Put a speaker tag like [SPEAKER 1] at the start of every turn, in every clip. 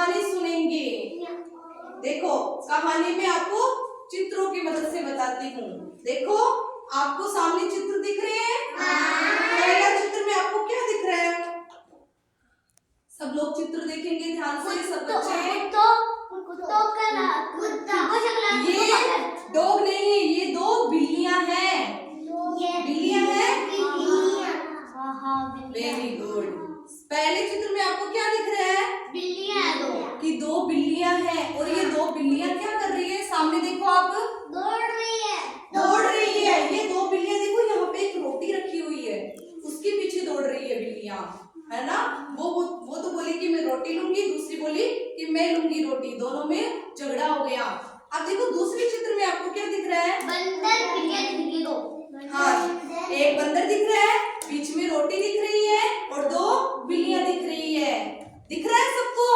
[SPEAKER 1] कहानी सुनेंगे। देखो कहानी में आपको चित्रों की मदद से बताती हूँ। देखो आपको सामने चित्र दिख रहे हैं। पहला चित्र में आपको क्या दिख रहा है? सब लोग चित्र देखेंगे ध्यान से, सब बच्चे। ये डॉग नहीं है, ये दो बिल्लियां हैं। बिल्लियां हैं। Very good. पहले चित्र में आपको क्या दिख रहा है?
[SPEAKER 2] बिल्लियां दो,
[SPEAKER 1] कि दो बिल्लियां हैं और ये दो बिल्लियां क्या कर रही है? सामने देखो आप,
[SPEAKER 2] दौड़ रही है।
[SPEAKER 1] ये दो बिल्लियां देखो, यहाँ पे एक रोटी रखी हुई है, उसके पीछे दौड़ रही है बिल्लियां, है ना। वो तो बोली कि मैं रोटी लूंगी, दूसरी बोली कि मैं लूंगी रोटी, दोनों में झगड़ा हो गया। अब देखो दूसरे चित्र में आपको क्या दिख रहा है?
[SPEAKER 2] बंदर, बिल्लियां दिख रही दो।
[SPEAKER 1] हाँ, एक बंदर दिख रहा है, बीच में रोटी दिख रही है और दो बिल्लियां दिख रही है। दिख रहा है सबको?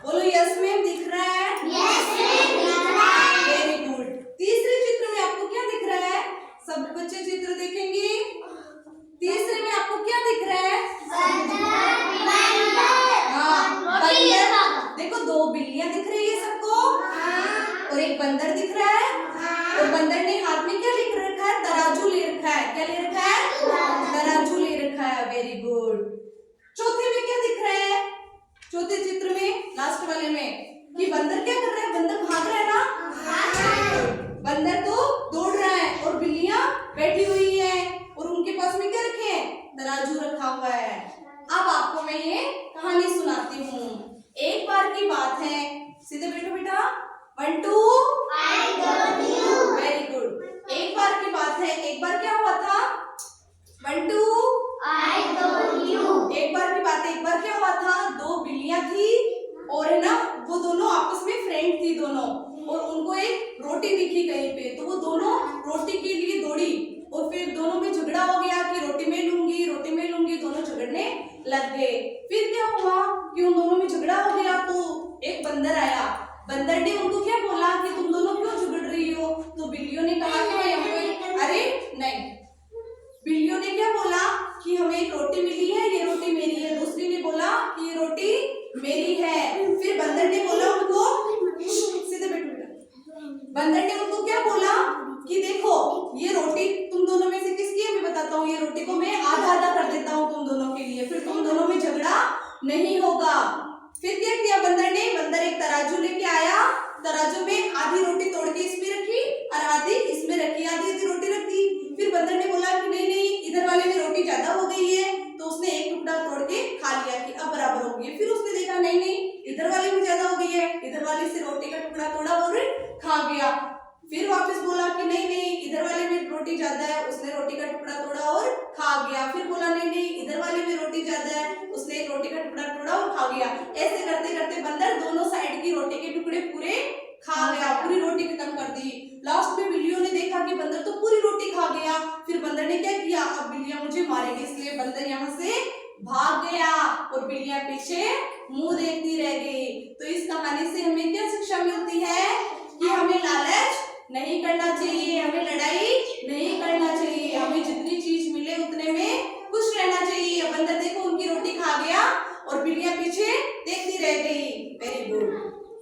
[SPEAKER 1] बोलो यस मैम, दिख रहा है। Very good. तीसरे चित्र में आपको क्या दिख रहा है? सब बच्चे चित्र देखेंगे। तीसरे में आपको क्या दिख रहा है? हाँ, बंदर। देखो दो बिल्लियां दिख रही है सबको और एक बंदर दिख रहा है और बंदर ने हाथ में क्या ले रखा है? तराजू ले रखा है। क्या ले रखा है? तराजू ले रखा है। Very good. चौथे में क्या दिख रहा है? चौथे चित्र में लास्ट वाले में कि बंदर क्या कर रहा है? बंदर भाग रहा है ना। बंदर तो दौड़ रहा है और बिल्लियां बैठी हुई है और उनके पास में क्या रखे हैं? तराजू रखा हुआ है। अब आपको मैं ये कहानी सुनाती हूँ। एक बार की बात है, सीधे बैठो बेटा। 1 2 वेरी गुड। एक बार की बात है, एक बार क्या हुआ था? 1 2 एक बार की बात है, एक बार क्या हुआ था? दो बिल्लियां थी और है ना, वो दोनों आपस में फ्रेंड थी दोनों, और उनको एक रोटी दिखी कहीं पे, तो वो दोनों रोटी के लिए दौड़ी और फिर दोनों में झगड़ा हो गया कि रोटी मैं लूंगी, रोटी मैं लूंगी, दोनों झगड़ने लग गए। फिर क्या हुआ कि उन दोनों में झगड़ा हो गया, तो एक बंदर आया। बंदर ने उनको क्या बोला कि तुम दोनों क्यों झगड़ रही हो? तो बिल्लियों ने कहा कि अरे नहीं, बिल्लियों ने क्या बोला कि हमें एक रोटी मिली है, ये रोटी मेरी है। दूसरी ने बोला कि ये रोटी मेरी है। फिर बंदर ने बोला उनको, सीधे बैठो बेटा। बंदर ने उनको क्या बोला कि देखो ये रोटी तुम दोनों में से किसकी है? मैं बताता हूँ, ये रोटी को मैं आधा आधा कर देता हूँ तुम दोनों के लिए, फिर तुम दोनों में झगड़ा नहीं होगा। फिर क्या किया बंदर ने? बंदर एक तराजू लेके आया, तराजू में आधी रोटी तोड़ के इसमें रखी और आधी इसमें रखी, आधी आधी रोटी रख दी। फिर बंदर ने बोला कि नहीं नहीं, इधर वाले में रोटी ज्यादा हो गई है, तो उसने एक टुकड़ा तोड़ के खा लिया कि अब बराबर हो गई। फिर उसने देखा नहीं नहीं, इधर वाले में ज्यादा हो गई है, इधर वाले से रोटी का टुकड़ा तोड़ा और खा गया। फिर वापस बोला कि नहीं नहीं, इधर वाले में रोटी ज्यादा है, उसने रोटी का टुकड़ा तोड़ा और खा गया। फिर बोला नहीं नहीं, इधर वाले में रोटी ज्यादा है, उसने एक रोटी का टुकड़ा तोड़ा और खा गया। ऐसे करते करते बंदर दोनों साइड की रोटी के टुकड़े पूरे खा गया, पूरी रोटी खत्म